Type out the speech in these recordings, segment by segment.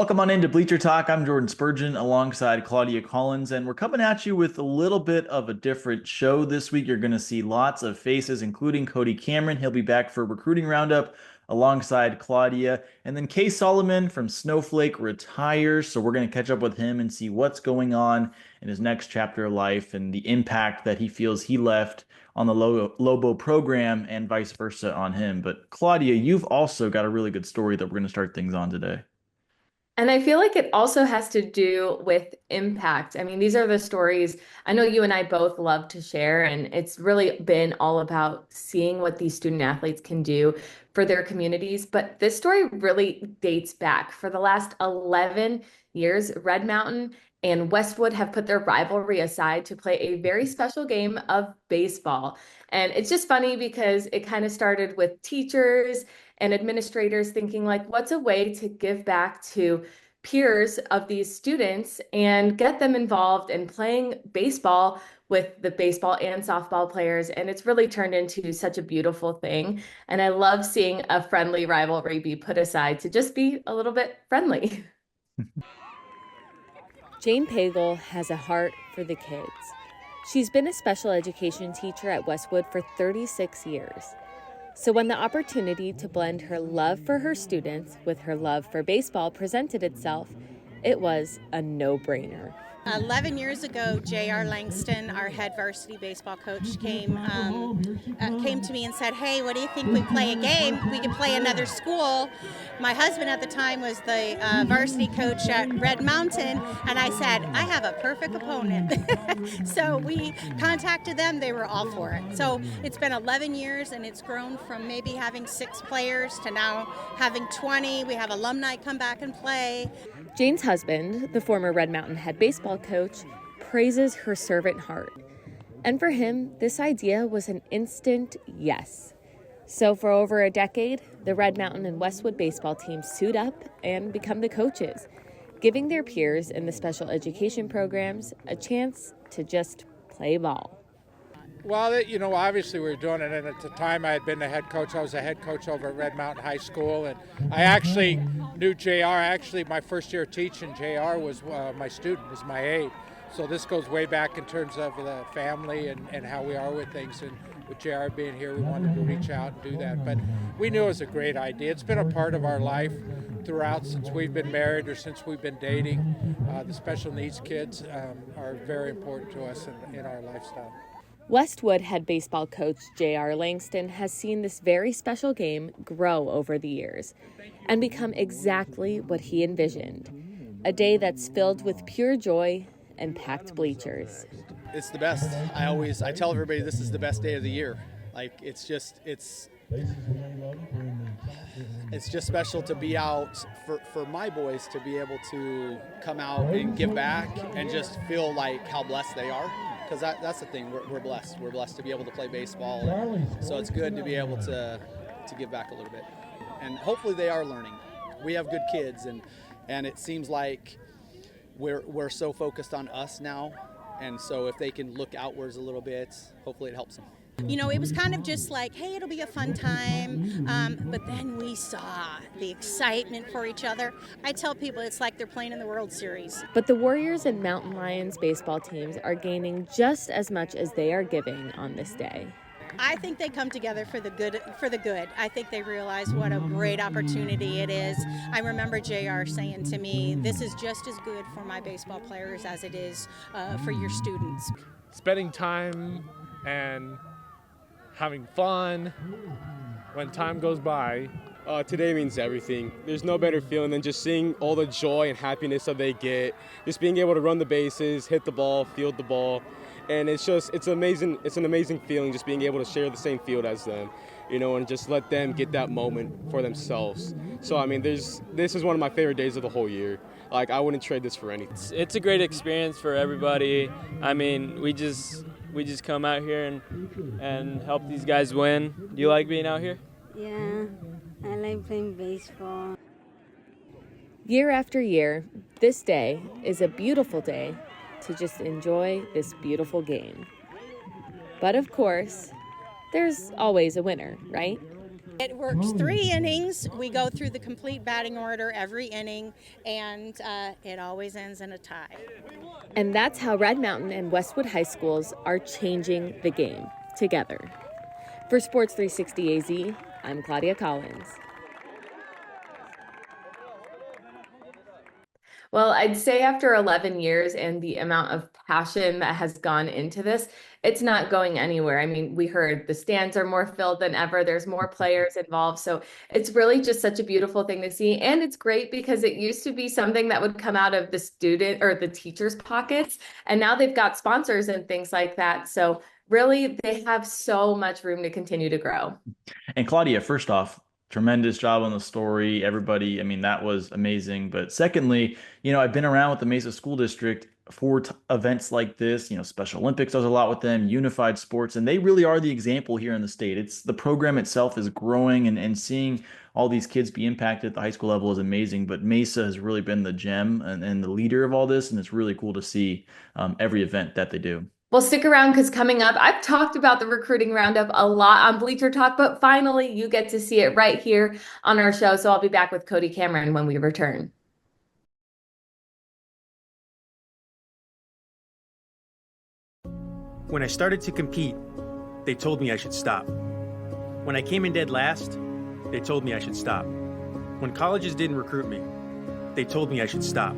Welcome on into Bleacher Talk. I'm Jordan Spurgeon alongside Claudia Collins, and we're coming at you with a little bit of a different show this week. You're going to see lots of faces, including Cody Cameron. He'll be back for Recruiting Roundup alongside Claudia. And then Kay Solomon from Snowflake retires, so we're going to catch up with him and see what's going on in his next chapter of life and the impact that he feels he left on the Lobo program and vice versa on him. But Claudia, you've also got a really good story that we're going to start things on today. And I feel like it also has to do with impact. I mean, these are the stories I know you and I both love to share, and it's really been all about seeing what these student athletes can do for their communities. But this story really dates back. For the last 11 years, Red Mountain and Westwood have put their rivalry aside to play a very special game of baseball. And it's just funny because it kind of started with teachers and administrators thinking like, what's a way to give back to peers of these students and get them involved in playing baseball with the baseball and softball players. And it's really turned into such a beautiful thing. And I love seeing a friendly rivalry be put aside to just be a little bit friendly. Jane Pagel has a heart for the kids. She's been a special education teacher at Westwood for 36 years. So when the opportunity to blend her love for her students with her love for baseball presented itself, it was a no-brainer. 11 years ago, J.R. Langston, our head varsity baseball coach, came to me and said, "Hey, what do you think we play a game? We could play another school." My husband at the time was the varsity coach at Red Mountain, and I said, "I have a perfect opponent." So we contacted them. They were all for it. So it's been 11 years, and it's grown from maybe having 6 players to now having 20. We have alumni come back and play. Jane's husband, the former Red Mountain head baseball coach, praises her servant heart. And for him, this idea was an instant yes. So for over a decade, the Red Mountain and Westwood baseball teams suit up and become the coaches, giving their peers in the special education programs a chance to just play ball. Well, obviously we were doing it, and at the time I had been the head coach. I was the head coach over at Red Mountain High School, and I actually knew JR. Actually, my first year teaching, JR was my student, was my aide. So this goes way back in terms of the family and how we are with things. And with JR being here, we wanted to reach out and do that. But we knew it was a great idea. It's been a part of our life throughout since we've been married or since we've been dating. The special needs kids are very important to us in our lifestyle. Westwood head baseball coach J.R. Langston has seen this very special game grow over the years and become exactly what he envisioned, a day that's filled with pure joy and packed bleachers. It's the best. I tell everybody this is the best day of the year. Like, it's just special to be out for my boys to be able to come out and give back and just feel like how blessed they are. Because that's the thing, we're blessed. We're blessed to be able to play baseball. So it's good to be able to give back a little bit. And hopefully they are learning. We have good kids, and it seems like we're so focused on us now. And so if they can look outwards a little bit, hopefully it helps them. It was kind of just like, hey, it'll be a fun time. But then we saw the excitement for each other. I tell people it's like they're playing in the World Series. But the Warriors and Mountain Lions baseball teams are gaining just as much as they are giving on this day. I think they come together for the good. I think they realize what a great opportunity it is. I remember JR saying to me, this is just as good for my baseball players as it is for your students. Spending time and having fun when time goes by. Today means everything. There's no better feeling than just seeing all the joy and happiness that they get, just being able to run the bases, hit the ball, field the ball, and it's amazing. It's an amazing feeling just being able to share the same field as them, and just let them get that moment for themselves. So I mean, this is one of my favorite days of the whole year. Like, I wouldn't trade this for anything. It's a great experience for everybody. I mean, we just come out here and help these guys win. Do you like being out here? Yeah, I like playing baseball. Year after year, this day is a beautiful day to just enjoy this beautiful game. But of course, there's always a winner, right? It works 3 innings. We go through the complete batting order every inning, and it always ends in a tie. And that's how Red Mountain and Westwood High Schools are changing the game together. For Sports 360 AZ, I'm Claudia Collins. Well, I'd say after 11 years and the amount of passion that has gone into this, it's not going anywhere. I mean, we heard the stands are more filled than ever. There's more players involved. So it's really just such a beautiful thing to see. And it's great because it used to be something that would come out of the student or the teacher's pockets. And now they've got sponsors and things like that. So really, they have so much room to continue to grow. And Claudia, first off, tremendous job on the story. Everybody, I mean, that was amazing. But secondly, I've been around with the Mesa School District for events like this. Special Olympics does a lot with them, unified sports, and they really are the example here in the state. It's the program itself is growing, and seeing all these kids be impacted at the high school level is amazing. But Mesa has really been the gem and the leader of all this, and it's really cool to see every event that they do. Well, stick around because coming up, I've talked about the recruiting roundup a lot on Bleacher Talk, but finally you get to see it right here on our show. So I'll be back with Cody Cameron when we return. When I started to compete, they told me I should stop. When I came in dead last, they told me I should stop. When colleges didn't recruit me, they told me I should stop.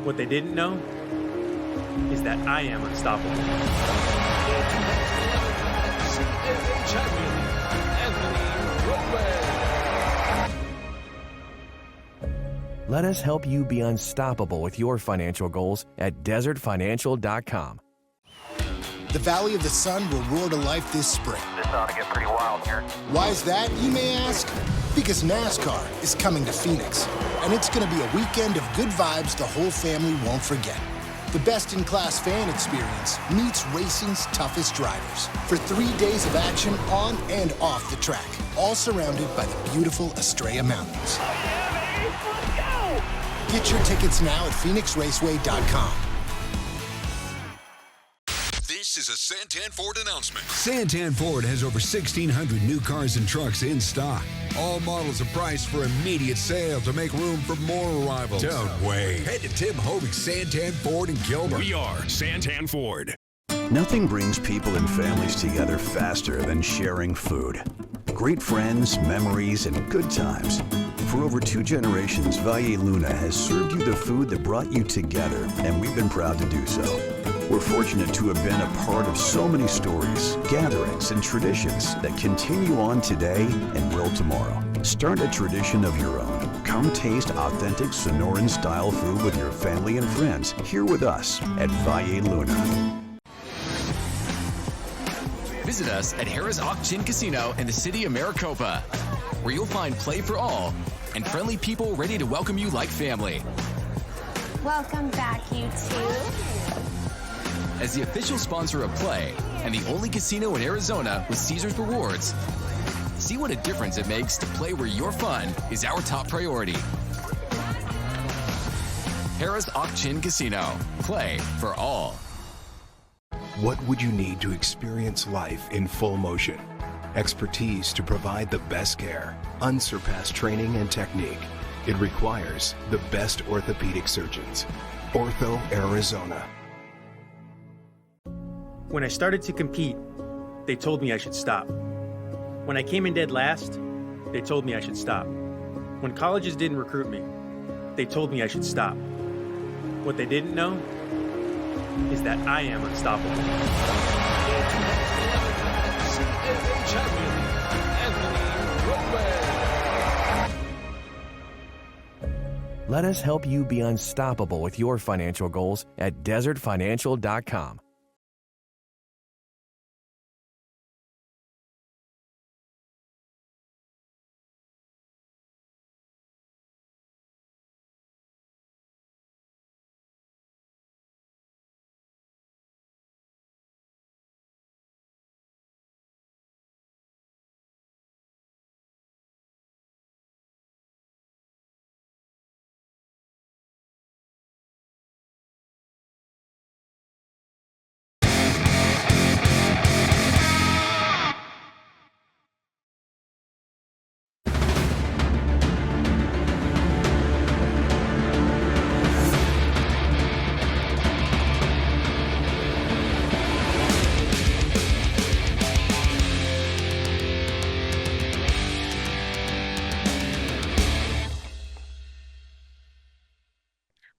What they didn't know is that I am unstoppable. Let us help you be unstoppable with your financial goals at desertfinancial.com. The Valley of the Sun will roar to life this spring. This ought to get pretty wild here. Why is that, you may ask? Because NASCAR is coming to Phoenix, and it's going to be a weekend of good vibes the whole family won't forget. The best-in-class fan experience meets racing's toughest drivers for 3 days of action on and off the track, all surrounded by the beautiful Estrella Mountains. Oh yeah, baby, let's go! Get your tickets now at phoenixraceway.com. This is a Santan Ford announcement. Santan Ford has over 1,600 new cars and trucks in stock. All models are priced for immediate sale to make room for more arrivals. Don't wait. Head to Tim Hoving's Santan Ford in Gilbert. We are Santan Ford. Nothing brings people and families together faster than sharing food. Great friends, memories, and good times. For over 2 generations, Valle Luna has served you the food that brought you together, and we've been proud to do so. We're fortunate to have been a part of so many stories, gatherings, and traditions that continue on today and will tomorrow. Start a tradition of your own. Come taste authentic Sonoran-style food with your family and friends here with us at Valle Luna. Visit us at Harrah's Auction Casino in the city of Maricopa, where you'll find play for all and friendly people ready to welcome you like family. Welcome back, you two. As the official sponsor of Play and the only casino in Arizona with Caesars Rewards, see what a difference it makes to play where your fun is our top priority. Harrah's Auction Casino. Play for all. What would you need to experience life in full motion? Expertise to provide the best care, unsurpassed training and technique. It requires the best orthopedic surgeons. Ortho Arizona. When I started to compete, they told me I should stop. When I came in dead last, they told me I should stop. When colleges didn't recruit me, they told me I should stop. What they didn't know is that I am unstoppable. Let us help you be unstoppable with your financial goals at desertfinancial.com.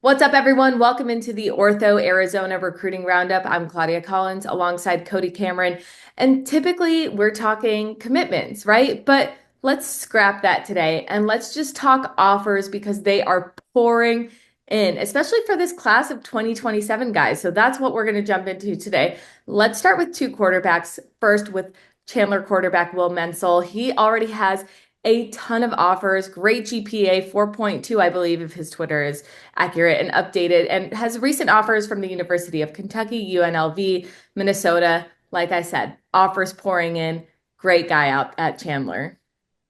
What's up, everyone? Welcome into the Ortho Arizona Recruiting Roundup. I'm Claudia Collins alongside Cody Cameron. And typically we're talking commitments, right? But let's scrap that today and let's just talk offers because they are pouring in, especially for this class of 2027 guys. So that's what we're going to jump into today. Let's start with two quarterbacks. First with Chandler quarterback Will Menzel. He already has a ton of offers, great GPA, 4.2, I believe, if his Twitter is accurate and updated, and has recent offers from the University of Kentucky, UNLV, Minnesota. Like I said, offers pouring in. Great guy out at Chandler.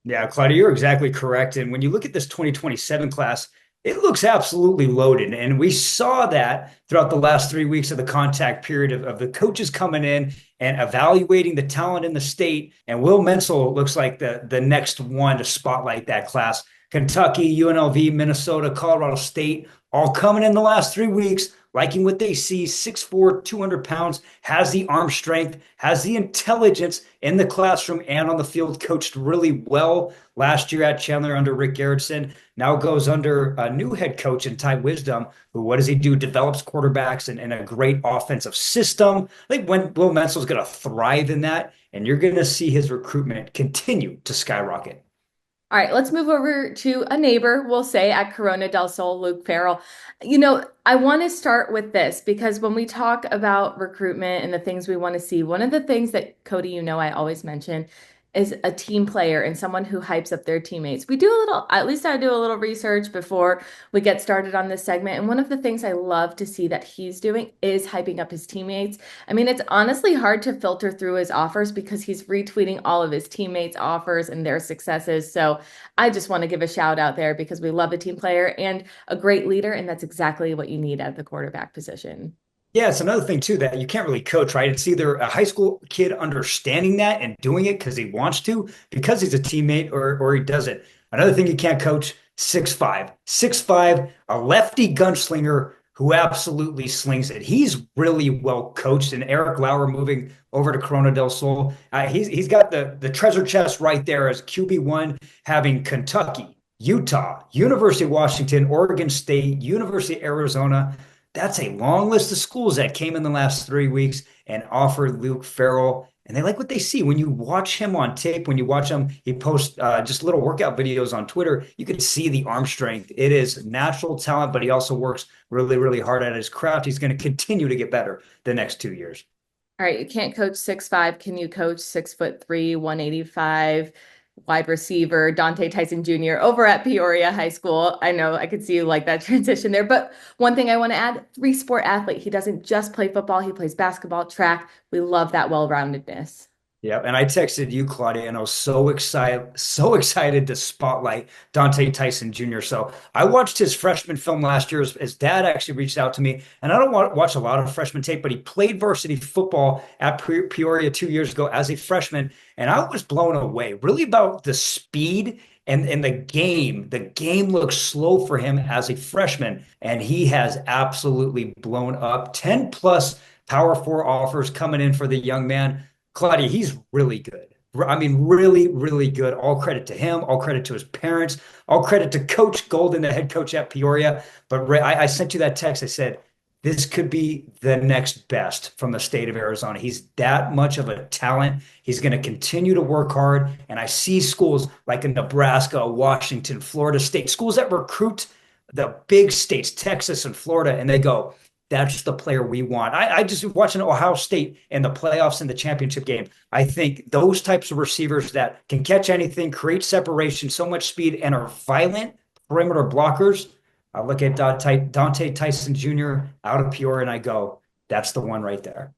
Yeah, Claudia, you're exactly correct. And when you look at this 2027 class, it looks absolutely loaded. And we saw that throughout the last 3 weeks of the contact period of the coaches coming in and evaluating the talent in the state. And Will Menzel looks like the next one to spotlight that class. Kentucky, UNLV, Minnesota, Colorado State, all coming in the last 3 weeks, liking what they see, 6'4", 200 pounds, has the arm strength, has the intelligence in the classroom and on the field, coached really well last year at Chandler under Rick Garrettson. Now goes under a new head coach in Ty Wisdom, who, what does he do? Develops quarterbacks and a great offensive system. I think when Will Menzel is going to thrive in that, and you're going to see his recruitment continue to skyrocket. All right, let's move over to a neighbor, we'll say, at Corona del Sol, Luke Farrell. You know, I want to start with this because when we talk about recruitment and the things we want to see, one of the things that, Cody, you know, I always mention is a team player and someone who hypes up their teammates. We do a little, at least I do a little research before we get started on this segment. And one of the things I love to see that he's doing is hyping up his teammates. I mean, it's honestly hard to filter through his offers because he's retweeting all of his teammates' offers and their successes. So I just want to give a shout out there because we love a team player and a great leader. And that's exactly what you need at the quarterback position. Yeah, it's another thing too that you can't really coach, right? It's either a high school kid understanding that and doing it because he wants to, because he's a teammate, or he doesn't. Another thing you can't coach, 6'5", a lefty gunslinger who absolutely slings it. He's really well coached. And Eric Lauer moving over to Corona del Sol, he's got the treasure chest right there as QB1, having Kentucky, Utah, University of Washington, Oregon State, University of Arizona. That's a long list of schools that came in the last 3 weeks and offered Luke Farrell. And they like what they see. When you watch him on tape, when you watch him, he posts just little workout videos on Twitter, you can see the arm strength. It is natural talent, but he also works really, really hard at his craft. He's going to continue to get better the next 2 years. All right, you can't coach 6'5". Can you coach 6'3", 185? Wide receiver Dante Tyson Jr. over at Peoria High School. I know I could see you like that transition there, but one thing I want to add, 3-sport athlete. He doesn't just play football, he plays basketball, track. We love that well-roundedness. Yeah, and I texted you, Claudia, and I was so excited to spotlight Dante Tyson Jr. So I watched his freshman film last year. His dad actually reached out to me, and I don't watch a lot of freshman tape, but he played varsity football at Peoria 2 years ago as a freshman, and I was blown away, really about the speed and the game. The game looks slow for him as a freshman, and he has absolutely blown up. 10+ Power 4 offers coming in for the young man. Claudia, he's really good. I mean, really, really good. All credit to him. All credit to his parents. All credit to Coach Golden, the head coach at Peoria. But I sent you that text. I said, this could be the next best from the state of Arizona. He's that much of a talent. He's going to continue to work hard. And I see schools like in Nebraska, Washington, Florida State, schools that recruit the big states, Texas and Florida, and they go, that's the player we want. I just watching Ohio State in the playoffs in the championship game. I think those types of receivers that can catch anything, create separation, so much speed, and are violent perimeter blockers. I look at Dante Tyson Jr. out of Peoria, and I go, that's the one right there.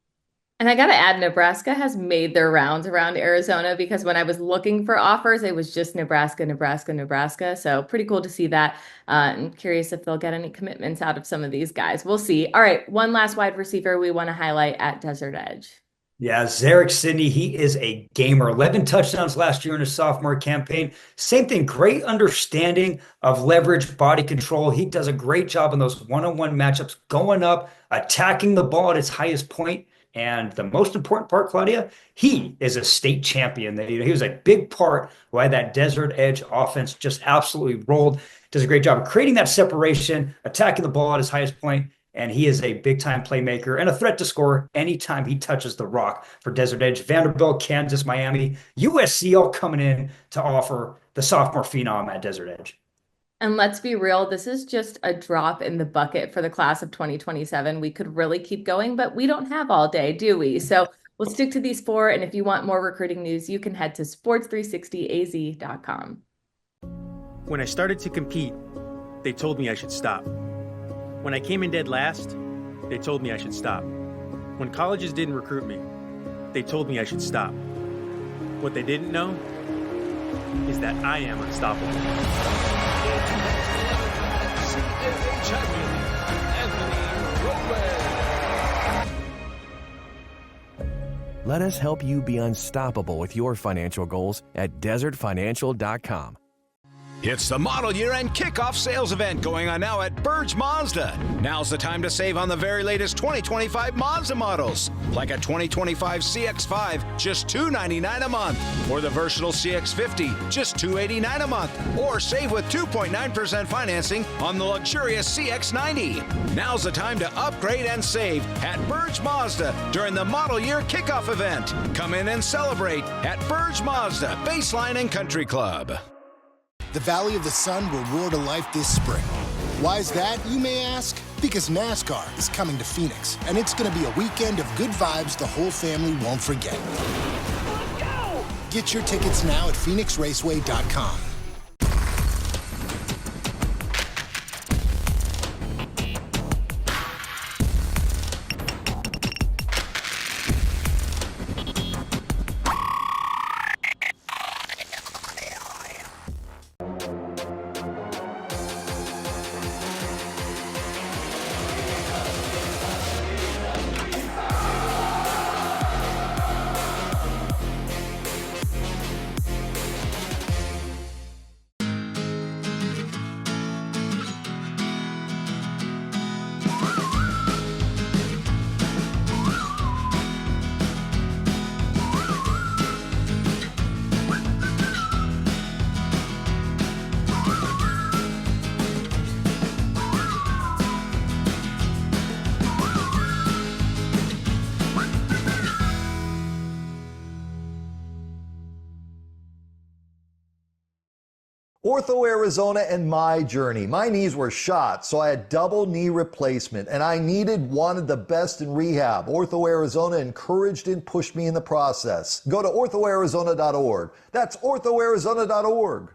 And I got to add, Nebraska has made their rounds around Arizona because when I was looking for offers, it was just Nebraska, Nebraska, Nebraska. So pretty cool to see that. I'm curious if they'll get any commitments out of some of these guys. We'll see. All right, one last wide receiver we want to highlight at Desert Edge. Yeah, Zarek Sidney, he is a gamer. 11 touchdowns last year in his sophomore campaign. Same thing, great understanding of leverage, body control. He does a great job in those one-on-one matchups, going up, attacking the ball at its highest point, And the most important part, Claudia, he is a state champion. He was a big part why that Desert Edge offense just absolutely rolled. Does a great job of creating that separation, attacking the ball at his highest point, and he is a big-time playmaker and a threat to score anytime he touches the rock for Desert Edge. Vanderbilt, Kansas, Miami, USC all coming in to offer the sophomore phenom at Desert Edge. And let's be real, this is just a drop in the bucket for the class of 2027. We could really keep going, but we don't have all day, do we? So we'll stick to these four. And if you want more recruiting news, you can head to sports360az.com. When I started to compete, they told me I should stop. When I came in dead last, they told me I should stop. When colleges didn't recruit me, they told me I should stop. What they didn't know is that I am unstoppable. Let us help you be unstoppable with your financial goals at desertfinancial.com. It's the model year end kickoff sales event going on now at Burge Mazda. Now's the time to save on the very latest 2025 Mazda models, like a 2025 CX-5, just $299 a month, or the versatile CX-50, just $289 a month, or save with 2.9% financing on the luxurious CX-90. Now's the time to upgrade and save at Burge Mazda during the model year kickoff event. Come in and celebrate at Burge Mazda, Baseline and Country Club. The Valley of the Sun will roar to life this spring. Why is that, you may ask? Because NASCAR is coming to Phoenix, and it's going to be a weekend of good vibes the whole family won't forget. Get your tickets now at phoenixraceway.com. Ortho Arizona and my journey. My knees were shot, so I had double knee replacement, and I wanted the best in rehab. Ortho Arizona encouraged and pushed me in the process. Go to orthoarizona.org. That's orthoarizona.org.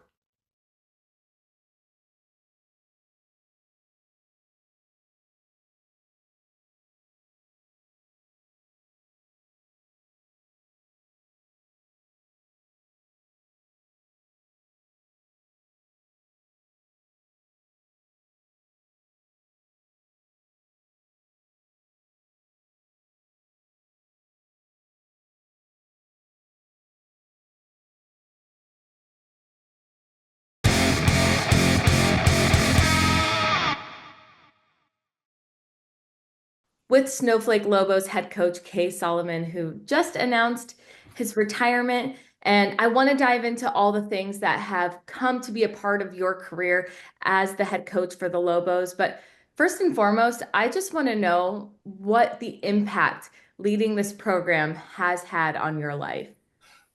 With Snowflake Lobos head coach Kay Solomon, who just announced his retirement. And I want to dive into all the things that have come to be a part of your career as the head coach for the Lobos. But first and foremost, I just want to know what the impact leading this program has had on your life.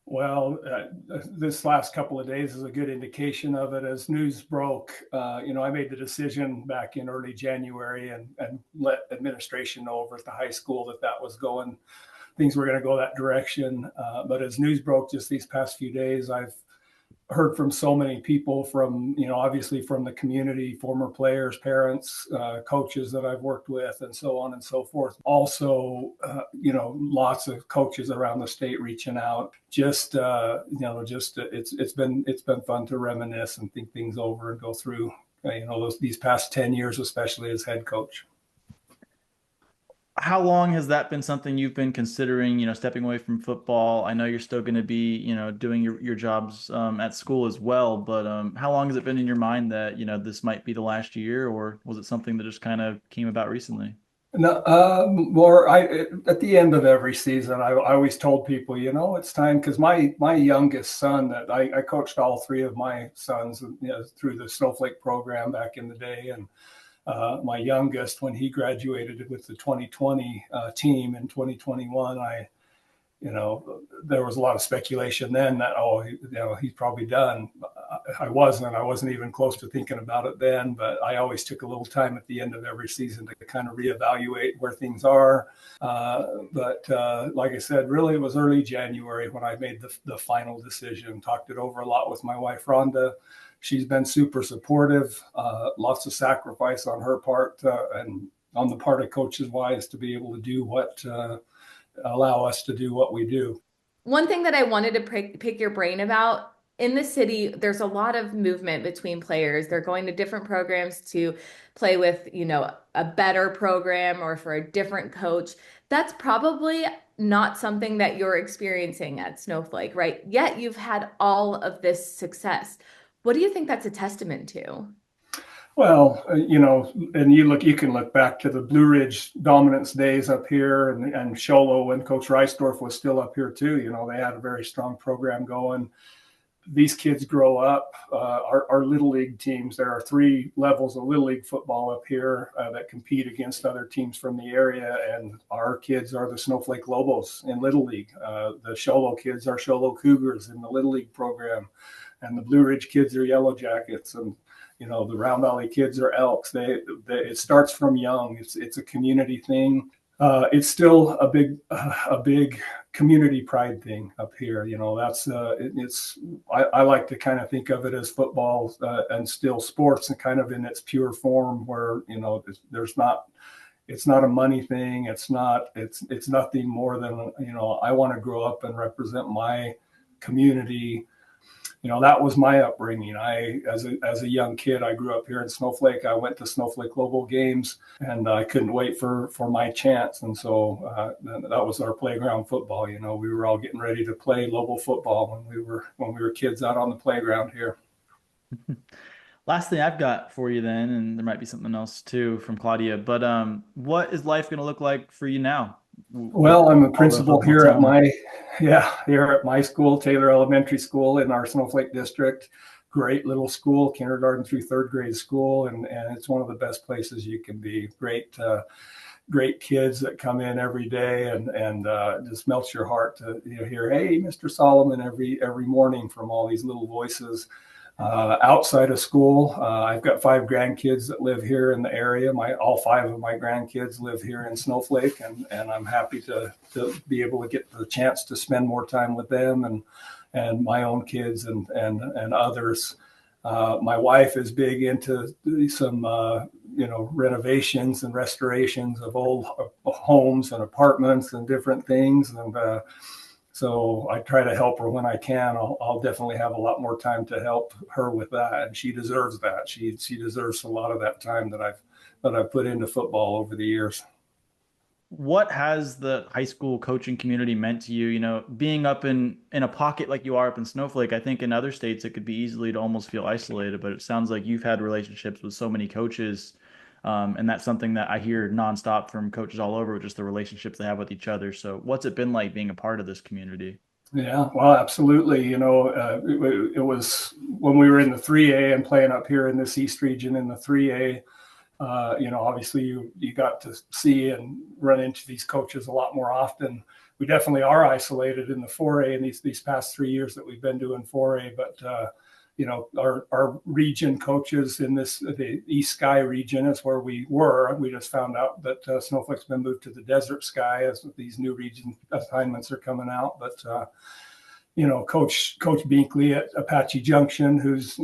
Well, this last couple of days is a good indication of it. As news broke, I made the decision back in early January and let administration know over at the high school that was going, things were going to go that direction. But as news broke just these past few days, I've heard from so many people from, obviously from the community, former players, parents, coaches that I've worked with, and so on and so forth. Also, lots of coaches around the state reaching out. It's been fun to reminisce and think things over and go through, these past 10 years, especially as head coach. How long has that been something you've been considering, stepping away from football? I know you're still going to be, doing your jobs at school as well, but how long has it been in your mind that, this might be the last year, or was it something that just kind of came about recently? No, more. At the end of every season, I always told people, it's time, because my youngest son, that I coached all three of my sons, through the Snowflake program back in the day, and my youngest, when he graduated with the 2020 team in 2021, there was a lot of speculation then that, he's probably done. I wasn't even close to thinking about it then, but I always took a little time at the end of every season to kind of reevaluate where things are. But like I said, really it was early January when I made the final decision, talked it over a lot with my wife, Rhonda. She's been super supportive, lots of sacrifice on her part, and on the part of Coaches Wise to be able to do allow us to do what we do. One thing that I wanted to pick your brain about, in the city, there's a lot of movement between players. They're going to different programs to play with, a better program or for a different coach. That's probably not something that you're experiencing at Snowflake, right? Yet you've had all of this success. What do you think that's a testament to? Well, and you can look back to the Blue Ridge dominance days up here, and Sholo when Coach Reisdorf was still up here too. They had a very strong program going. These kids grow up. Our Little League teams, there are 3 levels of Little League football up here that compete against other teams from the area, and our kids are the Snowflake Lobos in Little League. The Sholo kids are Sholo Cougars in the Little League program, and the Blue Ridge kids are Yellow Jackets, and the Round Valley kids are Elks. It starts from young. It's a community thing. It's still a big community pride thing up here. That's I like to kind of think of it as football and still sports, and kind of in its pure form, where it's not a money thing. It's nothing more than I want to grow up and represent my community. That was my upbringing. As a young kid, I grew up here in Snowflake. I went to Snowflake Global games, and I couldn't wait for my chance. And so that was our playground football. We were all getting ready to play Lobo football when we were kids out on the playground here. Last thing I've got for you then, and there might be something else too from Claudia, but what is life going to look like for you now? Well, I'm a principal here at my school, Taylor Elementary School in our Snowflake district. Great little school, kindergarten through 3rd grade school, and it's one of the best places you can be. Great kids that come in every day, and just melts your heart to hear, "Hey, Mr. Solomon," every morning from all these little voices. Outside of school, I've got 5 grandkids that live here in the area. All 5 of my grandkids live here in Snowflake, and I'm happy to be able to get the chance to spend more time with them and my own kids and others. My wife is big into some renovations and restorations of old homes and apartments and different things, and so I try to help her when I can. I'll definitely have a lot more time to help her with that, and she deserves that. She deserves a lot of that time that I've put into football over the years. What has the high school coaching community meant to you? Being up in a pocket like you are up in Snowflake, I think in other states it could be easily to almost feel isolated, but it sounds like you've had relationships with so many coaches. And that's something that I hear nonstop from coaches all over, just the relationships they have with each other. So what's it been like being a part of this community? Yeah, well, absolutely. It was when we were in the 3A and playing up here in this East region in the 3A, obviously you got to see and run into these coaches a lot more often. We definitely are isolated in the 4A in these past 3 years that we've been doing 4A, but our region coaches in the East Sky region is where we were. We just found out that Snowflake's been moved to the Desert Sky as these new region assignments are coming out. But Coach Binkley at Apache Junction, who's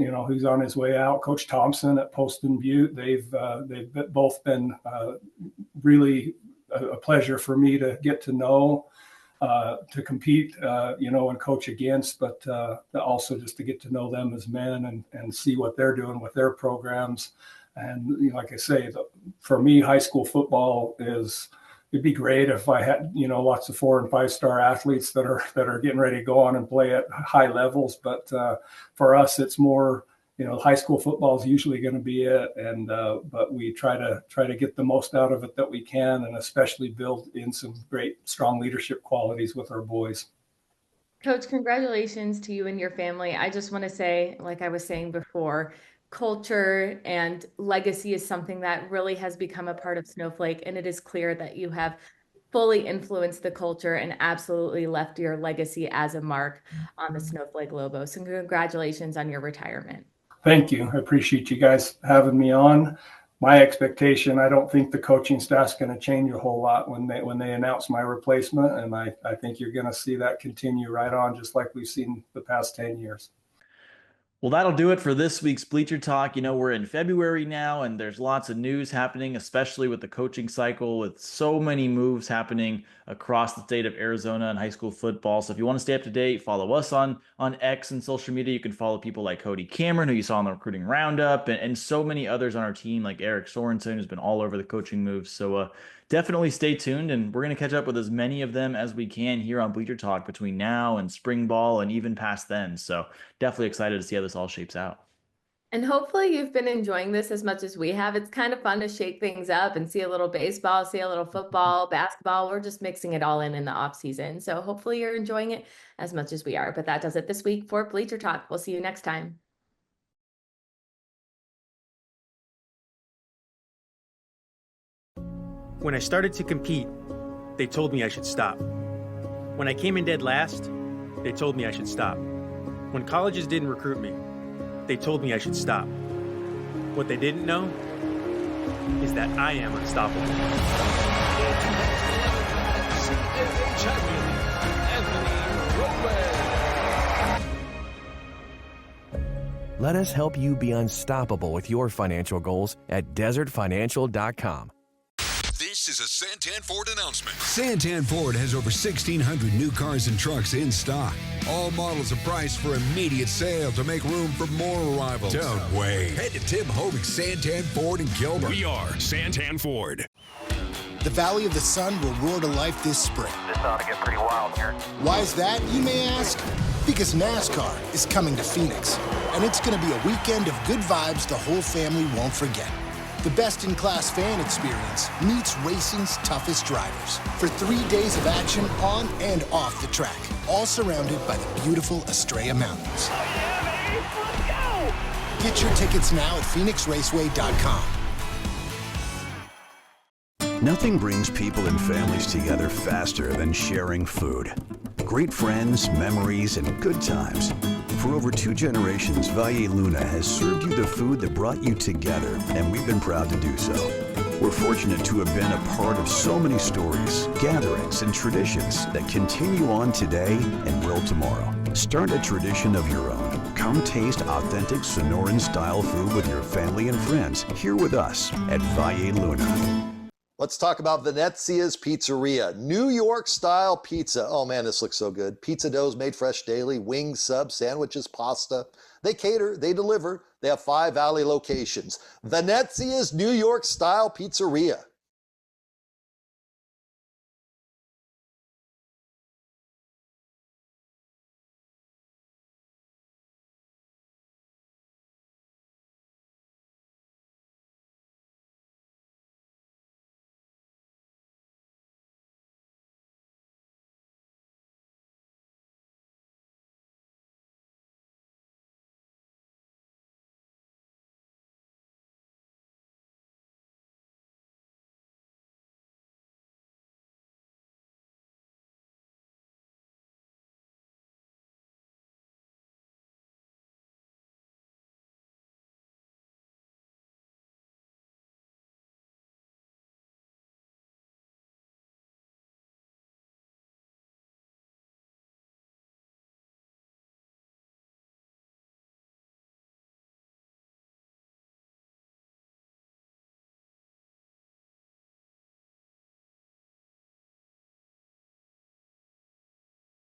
on his way out. Coach Thompson at Poston Butte. They've both been really a pleasure for me to get to know. To compete, and coach against, but also just to get to know them as men and see what they're doing with their programs. And like I say, for me, high school football it'd be great if I had, lots of 4- and 5-star athletes that are getting ready to go on and play at high levels. But for us, it's more high school football is usually going to be it, and but we try to get the most out of it that we can, and especially build in some great, strong leadership qualities with our boys. Coach, congratulations to you and your family. I just want to say, like I was saying before, culture and legacy is something that really has become a part of Snowflake, and it is clear that you have fully influenced the culture and absolutely left your legacy as a mark on the Snowflake logo. So congratulations on your retirement. Thank you. I appreciate you guys having me on. My expectation, I don't think the coaching staff's going to change a whole lot when they announce my replacement. And I think you're going to see that continue right on, just like we've seen the past 10 years. Well, that'll do it for this week's Bleacher Talk. We're in February now, and there's lots of news happening, especially with the coaching cycle, with so many moves happening across the state of Arizona and high school football. So if you want to stay up to date, follow us on X and social media. You can follow people like Cody Cameron, who you saw on the recruiting roundup, and so many others on our team, like Eric Sorensen, who's been all over the coaching moves. So definitely stay tuned, and we're going to catch up with as many of them as we can here on Bleacher Talk between now and spring ball and even past then. So definitely excited to see how this all shapes out. And hopefully you've been enjoying this as much as we have. It's kind of fun to shake things up and see a little baseball, see a little football, basketball. We're just mixing it all in the off season. So hopefully you're enjoying it as much as we are. But that does it this week for Bleacher Talk. We'll see you next time. When I started to compete, they told me I should stop. When I came in dead last, they told me I should stop. When colleges didn't recruit me, they told me I should stop. What they didn't know is that I am unstoppable. Let us help you be unstoppable with your financial goals at desertfinancial.com. This is a Santan Ford announcement. Santan Ford has over 1,600 new cars and trucks in stock. All models are priced for immediate sale to make room for more arrivals. Don't wait. Head to Tim Hovig's Santan Ford in Gilbert. We are Santan Ford. The Valley of the Sun will roar to life this spring. This ought to get pretty wild here. Why is that, you may ask? Because NASCAR is coming to Phoenix, and it's going to be a weekend of good vibes the whole family won't forget. The best-in-class fan experience meets racing's toughest drivers for 3 days of action on and off the track, all surrounded by the beautiful Estrella Mountains. Oh yeah, baby! Let's go! Get your tickets now at phoenixraceway.com. Nothing brings people and families together faster than sharing food. Great friends, memories, and good times. For over 2 generations, Valle Luna has served you the food that brought you together, and we've been proud to do so. We're fortunate to have been a part of so many stories, gatherings, and traditions that continue on today and will tomorrow. Start a tradition of your own. Come taste authentic Sonoran-style food with your family and friends here with us at Valle Luna. Let's talk about Venezia's Pizzeria. New York-style pizza. Oh, man, this looks so good. Pizza doughs made fresh daily, wings, subs, sandwiches, pasta. They cater, they deliver. They have 5 Valley locations. Venezia's New York-style Pizzeria.